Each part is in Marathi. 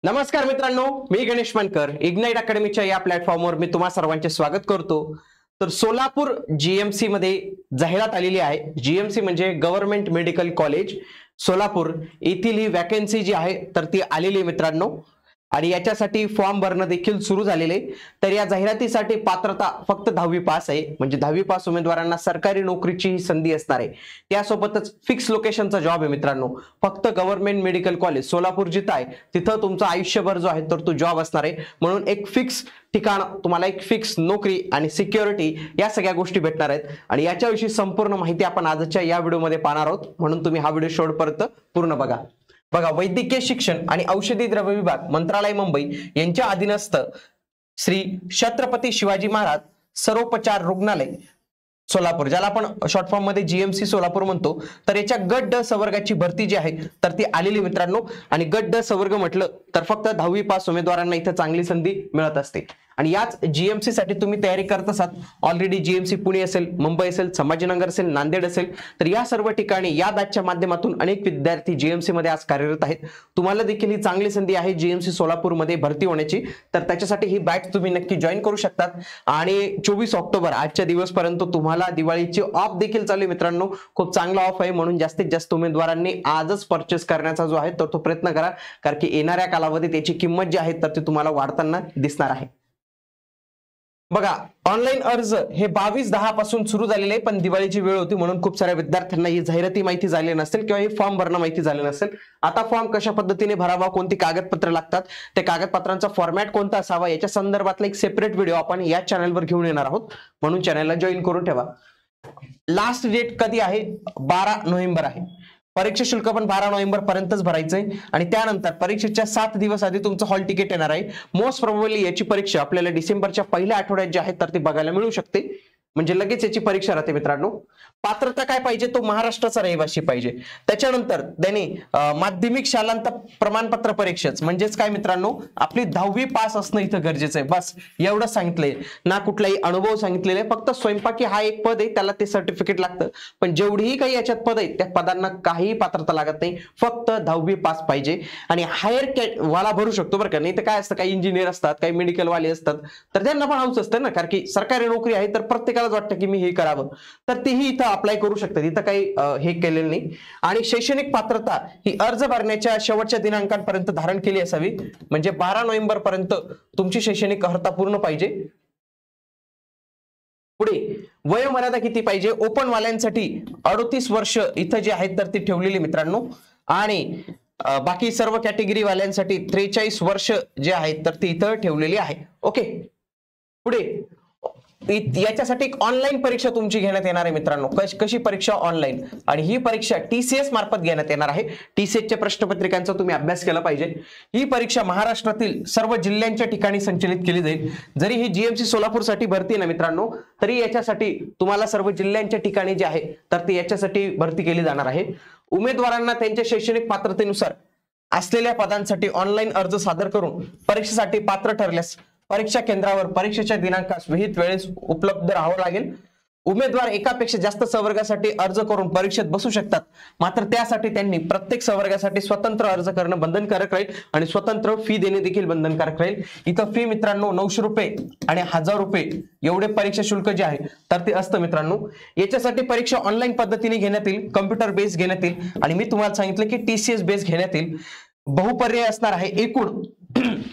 नमस्कार मित्रांनो, मी गणेश मानकर इग्नाइट अकॅडमीच्या या प्लॅटफॉर्मवर मी तुम्हा सर्वांचे स्वागत करतो। तर सोलापूर जीएमसी मध्ये जाहिरात आलेली आहे। जीएमसी म्हणजे गव्हर्नमेंट मेडिकल कॉलेज सोलापूर येथील ही वॅकन्सी जी आहे तर ती आलेली आहे मित्रांनो। आणि याच्यासाठी फॉर्म भरणं देखील सुरू झालेले। तर या जाहिरातीसाठी पात्रता फक्त 10वी पास आहे, म्हणजे 10वी पास उमेदवारांना सरकारी नोकरीची संधी असणार आहे। त्यासोबतच फिक्स लोकेशनचा जॉब आहे मित्रांनो। फक्त गव्हर्नमेंट मेडिकल कॉलेज सोलापूर जिथं आहे तिथं तुमचं आयुष्यभर जो आहे तर तो जॉब असणार आहे। म्हणून एक फिक्स ठिकाण, तुम्हाला एक फिक्स नोकरी आणि सिक्युरिटी या सगळ्या गोष्टी भेटणार आहेत। आणि याच्याविषयी संपूर्ण माहिती आपण आजच्या या व्हिडिओमध्ये पाहणार आहोत, म्हणून तुम्ही हा व्हिडिओ शेवटपर्यंत पूर्ण बघा। बघा, वैद्यकीय शिक्षण आणि औषधी द्रव्य विभाग मंत्रालय मुंबई यांच्या अधीनस्थ श्री छत्रपती शिवाजी महाराज सर्वोपचार रुग्णालय सोलापूर, ज्याला आपण शॉर्ट फॉर्म मध्ये जीएमसी सोलापूर म्हणतो, तर याच्या गट ड संवर्गाची भरती जी आहे तर ती आलेली मित्रांनो। आणि गट ड संवर्ग म्हटलं तर फक्त 10वी पास उमेदवारांना इथे चांगली संधी मिळत असते। आणि याच जीएमसी साठी तुम्ही तयारी करत असाल, ऑलरेडी जीएमसी पुणे असेल, मुंबई असेल, संभाजीनगर असेल, नांदेड असेल, तर या सर्व ठिकाणी या बॅचच्या माध्यमातून अनेक विद्यार्थी जीएमसी मध्ये आज कार्यरत आहेत। तुम्हाला देखील ही चांगली संधी आहे जीएमसी सोलापूर मध्ये भरती होण्याची, तर त्याच्यासाठी ही बॅच तुम्ही नक्की जॉईन करू शकतात। आणि 24 ऑक्टोबर आजच्या दिवसपर्यंत तुम्हाला दिवाळीची ऑफ देखील चालू आहे मित्रांनो। खूप चांगला ऑफ आहे, म्हणून जास्तीत जास्त उमेदवारांनी आजच परचेस करण्याचा जो आहे तर तो प्रयत्न करा, कारण की येणाऱ्या कालावधीत याची किंमत जी आहे तर ती तुम्हाला वाढताना दिसणार आहे। बघा, ऑनलाईन अर्ज हे 22/10 पासून सुरू झालेले आहे, पण दिवाळीची वेळ होती म्हणून खूप साऱ्या विद्यार्थ्यांना ही जाहिराती माहिती झाली नसेल किंवा हे फॉर्म भरणं माहिती झालं नसेल। आता फॉर्म कशा पद्धतीने भरावा, कोणती कागदपत्र लागतात, त्या कागदपत्रांचा फॉर्मॅट कोणता असावा याच्या संदर्भातला एक सेपरेट व्हिडिओ आपण या चॅनलवर घेऊन येणार आहोत, म्हणून चॅनलला जॉईन करून ठेवा। लास्ट डेट कधी आहे? 12 नोव्हेंबर आहे। परीक्षा शुल्क पण 12 नोव्हेंबर पर्यंतच भरायचंय। आणि त्यानंतर परीक्षेच्या 7 दिवस आधी तुमचं हॉल तिकीट येणार आहे। मोस्ट प्रोबेबली याची परीक्षा आपल्याला डिसेंबरच्या पहिल्या आठवड्यात जी आहे तर ती बघायला मिळू शकते, म्हणजे लगेच याची परीक्षा राहते मित्रांनो। पात्रता काय पाहिजे? तो महाराष्ट्राचा रहिवासी पाहिजे। त्याच्यानंतर त्याने माध्यमिक शालांत प्रमाणपत्र परीक्षेच म्हणजेच काय मित्रांनो, आपली 10वी पास असणं इथं गरजेचं आहे। बस एवढं सांगितलंय ना, कुठलाही अनुभव सांगितलेला आहे। फक्त स्वयंपाकी हा एक पद आहे, त्याला ते सर्टिफिकेट लागतं, पण जेवढीही काही याच्यात पद आहेत त्या पदांना काही पात्रता लागत नाही, फक्त 10वी पास पाहिजे। आणि हायर वाला भरू शकतो बरं का, नाही तर काय असतं, काही इंजिनियर असतात, काही मेडिकल वाले असतात, तर त्यांना पण हाऊस असतं ना, कारण की सरकारी नोकरी आहे तर प्रत्येकाला वाटतं की मी हे करावं, तर तेही इथं अप्लाय करू शकतात। इथं काही हे केलेलं नाही। आणि शैक्षणिक पात्रता ही अर्ज भरण्याच्या शेवटच्या दिनांकापर्यंत धारण केली असावी, म्हणजे 12 नोव्हेंबर पर्यंत तुमची शैक्षणिक अर्हता पूर्ण पाहिजे। पुढे वयोमर्यादा किती पाहिजे? ओपन वाल्यांसाठी 38 वर्ष इथं जे आहेत तर ती ठेवलेली मित्रांनो। आणि बाकी सर्व कॅटेगरी वाल्यांसाठी 43 वर्ष जे आहेत तर ती इथं ठेवलेली आहे। ओके, पुढे याच्यासाठी एक ऑनलाईन परीक्षा तुमची घेण्यात येणार आहे मित्रांनो। कशी परीक्षा? ऑनलाईन। आणि ही परीक्षा टीसीएस मार्फत घेण्यात येणार आहे। टीसीएसच्या प्रश्नपत्रिकांचा तुम्ही अभ्यास केला पाहिजे। ही परीक्षा महाराष्ट्रातील सर्व जिल्ह्यांच्या ठिकाणी संचलित केली जाईल। जरी ही जीएमसी सोलापूर साठी भरती ना मित्रांनो, तरी याच्यासाठी तुम्हाला सर्व जिल्ह्यांच्या ठिकाणी जे आहे तर ती याच्यासाठी भरती केली जाणार आहे। उमेदवारांना त्यांच्या शैक्षणिक पात्रतेनुसार असलेल्या पदांसाठी ऑनलाईन अर्ज सादर करून परीक्षेसाठी पात्र ठरल्यास परीक्षा केंद्रावर परीक्षेच्या दिनांकास विहित वेळेस उपलब्ध राहावं लागेल। उमेदवार एकापेक्षा जास्त संवर्गासाठी अर्ज करून परीक्षेत बसू शकतात, मात्र त्यासाठी त्यांनी प्रत्येक संवर्गासाठी स्वतंत्र अर्ज करणं बंधनकारक राहील आणि स्वतंत्र फी देणे देखील बंधनकारक राहील। इथं फी मित्रांनो 900 रुपये आणि 1000 रुपये एवढे परीक्षा शुल्क जे आहे तर ते असतं मित्रांनो। याच्यासाठी परीक्षा ऑनलाईन पद्धतीने घेण्यात येईल, कम्प्युटर बेस घेण्यात येईल, आणि मी तुम्हाला सांगितलं की टीसीएस बेस घेण्यात येईल। बहुपर्याय असणार आहे। एकूण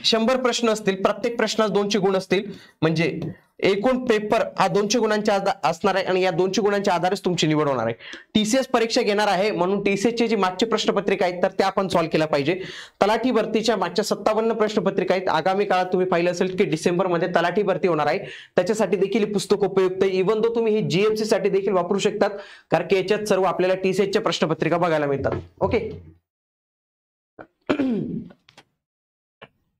100 प्रश्न असतील, प्रत्येक प्रश्नास 200 गुण असतील, म्हणजे एकूण पेपर हा 200 गुणांचा असणार आहे आणि या 200 गुणांच्या आधारेच तुमची निवड होणार आहे। टीसीएस परीक्षा घेणार आहे म्हणून टीसीएसची जी मागची प्रश्नपत्रिका आहेत तर त्या आपण सॉल्व्ह केल्या पाहिजे। तलाठी भरतीच्या मागच्या 57 प्रश्नपत्रिका आहेत। आगामी काळात तुम्ही पाहिलं असेल की डिसेंबर मध्ये तलाठी भरती होणार आहे, त्याच्यासाठी देखील ही पुस्तक उपयुक्त आहे। इव्हन दो तुम्ही ही जीएमसी साठी देखील वापरू शकतात, कारण की याच्यात सर्व आपल्याला टीसीएसच्या प्रश्नपत्रिका बघायला मिळतात। ओके,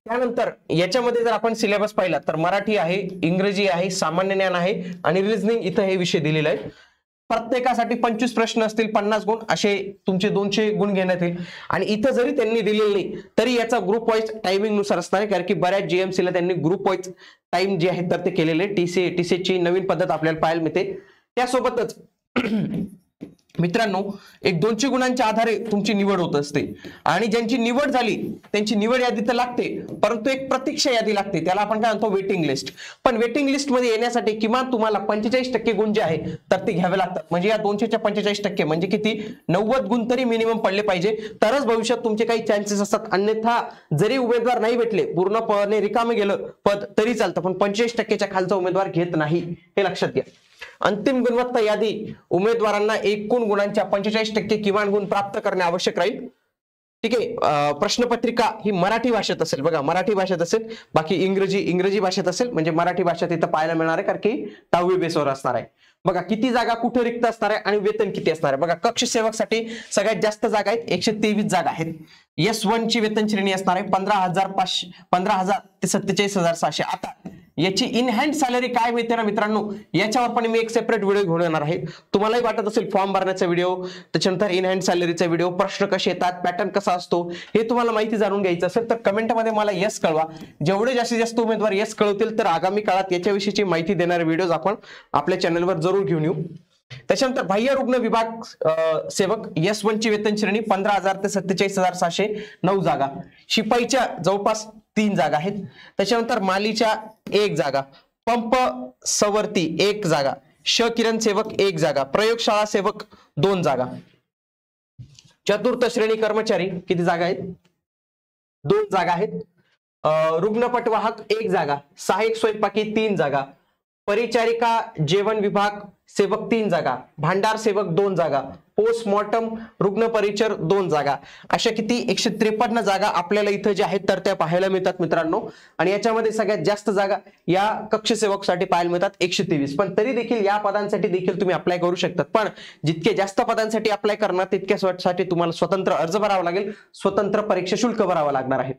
त्यानंतर याच्यामध्ये जर आपण सिलेबस पाहिला तर मराठी आहे, इंग्रजी आहे, सामान्य ज्ञान आहे आणि रिझनिंग इथं हे विषय दिलेले आहेत। प्रत्येकासाठी 25 प्रश्न असतील, 50 गुण असे तुमचे 200 गुण घेण्यात येईल। आणि इथं जरी त्यांनी दिलेले नाही तरी याचा ग्रुप वाईज टायमिंग नुसार असणार आहे, कारण की बऱ्याच जीएमसी ला त्यांनी ग्रुप वाईज टाइम जे आहे तर ते केलेले। टीसीएसची नवीन पद्धत आपल्याला पाहायला मिळते। त्यासोबतच मित्रांनो, एक 200 गुणांच्या आधारे तुमची निवड होत असते आणि ज्यांची निवड झाली त्यांची निवड यादी तर लागते, परंतु एक प्रतीक्षा यादी लागते, त्याला आपण काय म्हणतो वेटिंग लिस्ट. पण वेटिंग लिस्ट मध्ये येण्यासाठी किमान तुम्हाला 45% गुण जे आहे तर ते घ्यावे लागतात. म्हणजे या 200च्या 45% म्हणजे किती, 90 गुण तरी मिनिमम पडले पाहिजे, तरच भविष्यात तुमचे काही चान्सेस असतात. अन्यथा जरी उमेदवार नाही भेटले, पूर्णपणे रिकामे गेलं पद तरी चालतं, पण 45%च्या खालचा उमेदवार घेत नाही, हे लक्षात घ्या. अंतिम गुणवत्ता यादी उमेदवारांना एकूण गुणांच्या 45% किमान गुण प्राप्त करणे आवश्यक राहील. ठीक आहे. प्रश्नपत्रिका ही मराठी भाषेत असेल, बघा मराठी भाषेत असेल, बाकी इंग्रजी भाषेत असेल, म्हणजे मराठी भाषेत इथं पाहायला मिळणार आहे, कारण की 10वी बेसवर असणार आहे. बघा किती जागा कुठे रिक्त असणार आहे आणि वेतन किती असणार आहे. बघा कक्ष सेवकसाठी सगळ्यात जास्त जागा आहेत, 123 जागा आहेत. S1 ची वेतन श्रेणी असणार आहे 15,000 ते 47,600. आता याची इन हँड सॅलरी काय मिळते ना मित्रांनो, याच्यावर पण मी एक सेपरेट व्हिडिओ घेऊन येणार आहे. तुम्हालाही वाटत असेल फॉर्म भरण्याचा व्हिडिओ, त्याच्यानंतर इन हँड सॅलरीचा व्हिडिओ, प्रश्न कसे येतात, पॅटर्न कसा असतो, हे तुम्हाला माहिती जाणून घ्यायचं असेल तर कमेंटमध्ये मला यस कळवा. जेवढे जास्तीत जास्त उमेदवार यस कळवतील तर आगामी काळात याच्याविषयीची माहिती देणारे व्हिडिओज आपण आपल्या चॅनलवर जरूर घेऊन येऊ. त्याच्यानंतर बाह्य रुग्ण विभाग सेवक S1 ची वेतन श्रेणी 15,000 ते 47,600, 9 जागा. शिपाईच्या जवळपास 3 जागा आहेत. त्याच्यानंतर मालीच्या 1 जागा, पंप सवर्ती 1 जागा, किरण सेवक 1 जागा, प्रयोगशाळा सेवक 2 जागा. चतुर्थ श्रेणी कर्मचारी किती जागा आहेत, 2 जागा आहेत. रुग्णपटवाहक 1 जागा, सहाय्यक स्वयंपाकी 3 जागा, परिचारिका जेवण विभाग सेवक 3 जागा, भांडार सेवक 2 जागा, पोस्टमॉर्टम रुग्ण परिचर 2 जागा. अशा किती 153 जागा आपल्याला इथं ज्या आहेत तर त्या पाहायला मिळतात मित्रांनो. आणि याच्यामध्ये सगळ्यात जास्त जागा या कक्ष सेवकसाठी पाहायला मिळतात 123. पण तरी देखील या पदांसाठी देखील तुम्ही अप्लाय करू शकतात. पण जितके जास्त पदांसाठी अप्लाय करणार तितक्यासाठी तुम्हाला स्वतंत्र अर्ज भरावा लागेल, स्वतंत्र परीक्षा शुल्क भरावं लागणार आहे.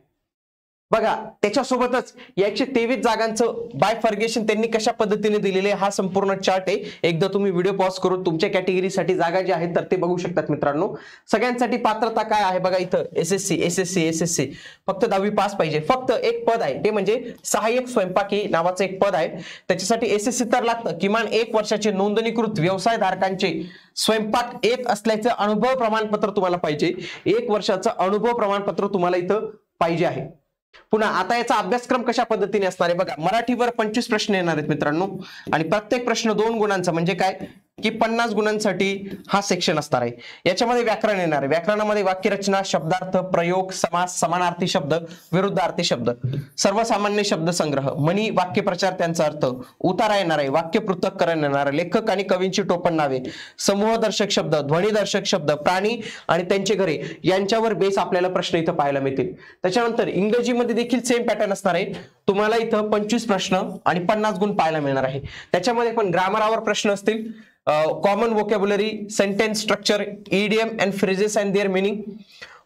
बघा त्याच्यासोबतच या 123 जागांचं बायफर्गेशन त्यांनी कशा पद्धतीने दिलेले हा संपूर्ण चार्ट आहे. एकदा तुम्ही व्हिडिओ पॉज करून तुमच्या कॅटेगरीसाठी जागा ज्या आहेत तर ते बघू शकतात मित्रांनो. सगळ्यांसाठी पात्रता काय आहे बघा, इथं एसएससी फक्त 10वी पास पाहिजे. फक्त एक पद आहे ते म्हणजे सहाय्यक स्वयंपाकी नावाचं एक पद आहे. त्याच्यासाठी एसएससी तर लागतं. किमान 1 वर्षाचे नोंदणीकृत व्यवसायधारकांचे स्वयंपाक 1 असल्याचं अनुभव प्रमाणपत्र तुम्हाला पाहिजे. 1 वर्षाचं अनुभव प्रमाणपत्र तुम्हाला इथं पाहिजे आहे. पुन्हा आता याचा अभ्यासक्रम कशा पद्धतीने असणार आहे बघा. मराठीवर 25 प्रश्न येणार आहेत मित्रांनो आणि प्रत्येक प्रश्न 2 गुणांचा, म्हणजे काय की 50 गुणांसाठी हा सेक्शन असणार आहे. याच्यामध्ये व्याकरण येणार आहे. व्याकरणामध्ये वाक्यरचना, शब्दार्थ, प्रयोग, समास, समानार्थी शब्द, विरुद्धार्थी शब्द, सर्वसामान्य शब्द संग्रह, म्हणी, वाक्यप्रचार त्यांचा अर्थ, उतारा येणार आहे, वाक्य पृथक्करण येणार आहे, लेखक आणि कवींची टोपण नावे, समूहदर्शक शब्द, ध्वनिदर्शक शब्द, प्राणी आणि त्यांचे घरे यांच्यावर बेस आपल्याला प्रश्न इथं पाहायला मिळतील. त्याच्यानंतर इंग्रजीमध्ये देखील सेम पॅटर्न असणार आहे. तुम्हाला इथं 25 प्रश्न आणि 50 गुण पाहायला मिळणार आहे. त्याच्यामध्ये पण ग्रामरावर प्रश्न असतील, common vocabulary, sentence structure, idiom and phrases and their meaning,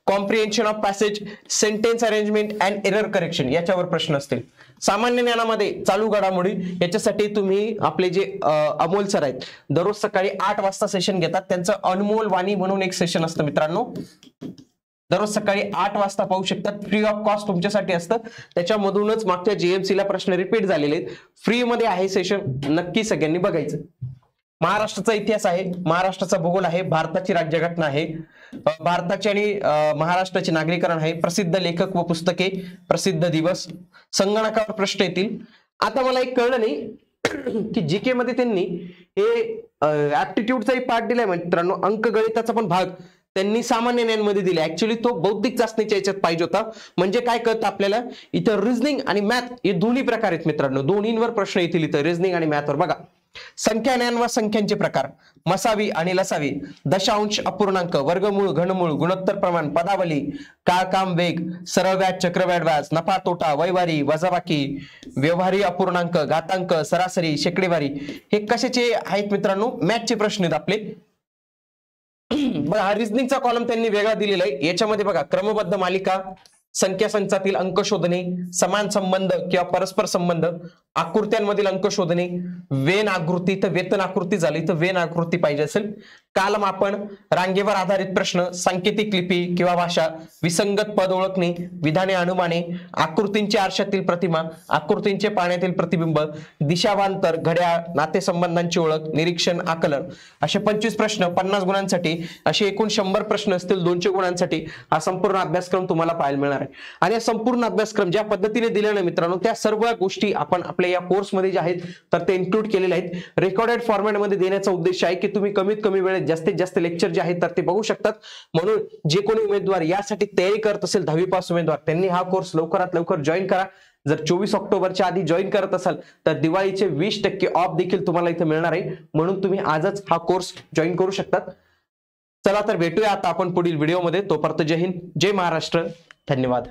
comprehension of passage, sentence arrangement and error correction याच्यावर प्रश्न असतील. सामान्य ज्ञानामध्ये चालू घडामोडी याच्यासाठी तुम्ही आपले जे अमोल सर आहेत दररोज सकाळी 8 वाजता सेशन घेतात. त्यांचं अनमोल वाणी म्हणून एक सेशन असतं मित्रांनो, दररोज सकाळी 8 वाजता पाहू शकतात. फ्री ऑफ कॉस्ट तुमच्यासाठी असतं. त्याच्यामधूनच मागच्या जीएमसी ला प्रश्न रिपीट झालेले आहेत. फ्री मध्ये आहे सेशन, नक्की सगळ्यांनी बघायचं. महाराष्ट्राचा इतिहास आहे, महाराष्ट्राचा भूगोल आहे, भारताची राज्यघटना आहे, भारताची आणि महाराष्ट्राचे नागरीकरण आहे, प्रसिद्ध लेखक व पुस्तके, प्रसिद्ध दिवस, संगणकावर प्रश्न येतील. आता मला एक कळलं नाही की जीके मध्ये त्यांनी हे ऍप्टिट्यूडचाही पार्ट दिलाय मित्रांनो, अंकगणिताचा पण भाग त्यांनी सामान्य ज्ञानमध्ये दिले. ऍक्च्युअली तो बौद्धिक चाचणीच्या याच्यात पाहिजे होता. म्हणजे काय कळतं आपल्याला इथं रिझनिंग आणि मॅथ हे दोन्ही प्रकार आहेत मित्रांनो, दोन्हींवर प्रश्न येतील इथं रिझनिंग आणि मॅथवर. बघा संख्या ज्ञान व संख्यांचे प्रकार, मसावी आणि लसावी, दशांश, अपूर्णांक, वर्गमूळ, घनमूळ, गुणोत्तर प्रमाण, पदावली, काळ, काम, वेग, सरळ व्याज, चक्रव्याढ व्याज, नफा तोटा, वैवारी, वजाबाकी, व्यवहारी अपूर्णांक, घातांक, सरासरी, शेकडेवारी हे कशाचे आहेत मित्रांनो, मॅथचे प्रश्न आहेत आपले. बघा हा रिझनिंगचा कॉलम त्यांनी वेगळा दिलेला आहे. याच्यामध्ये बघा क्रमबद्ध मालिका, संख्या संचातील अंक शोधणे, समान संबंध किंवा परस्पर संबंध, आकृत्यांमधील अंक शोधणे, वेन आकृती, तर वेतन आकृती झाली तर वेन आकृती पाहिजे असेल, कालमापन, रांगेवर आधारित प्रश्न, सांकेतिक लिपी किंवा भाषा, विसंगत पद ओळखणे, विधाने अनुमाने, आकृतींचे आरशातील प्रतिमा, आकृतींचे पाण्यातील प्रतिबिंब, दिशावांतर, घड्याळ, नातेसंबंधांची ओळख, निरीक्षण, आकलन, असे 25 प्रश्न 50 गुणांसाठी, असे एकूण 100 प्रश्न असतील 200 गुणांसाठी हा संपूर्ण अभ्यासक्रम तुम्हाला पाहायला मिळणार आहे. आणि हा संपूर्ण अभ्यासक्रम ज्या पद्धतीने दिलेला आहे मित्रांनो, त्या सर्व गोष्टी आपण आपल्या या कोर्समध्ये जे आहेत तर ते इन्क्लूड केलेले आहेत. रेकॉर्डेड फॉर्मॅटमध्ये देण्याचा उद्देश आहे की तुम्ही कमीत कमी वेळेत जास्तीत जास्त लेक्चर जे आहेत तर ते बघू शकतात. म्हणून जे कोणी उमेदवार यासाठी तयारी करत असेल 10वी पास उमेदवार, त्यांनी हा कोर्स लवकरात लवकर जॉईन करा. जर 24 ऑक्टोबरच्या आधी जॉईन करत असाल तर दिवाळीचे 20% ऑफ देखील तुम्हाला इथे मिळणार आहे. म्हणून तुम्ही आजच हा कोर्स जॉईन करू शकतात. चला तर भेटूया आता आपण पुढील व्हिडिओमध्ये. तोपर्यंत जय हिंद, जय महाराष्ट्र, धन्यवाद.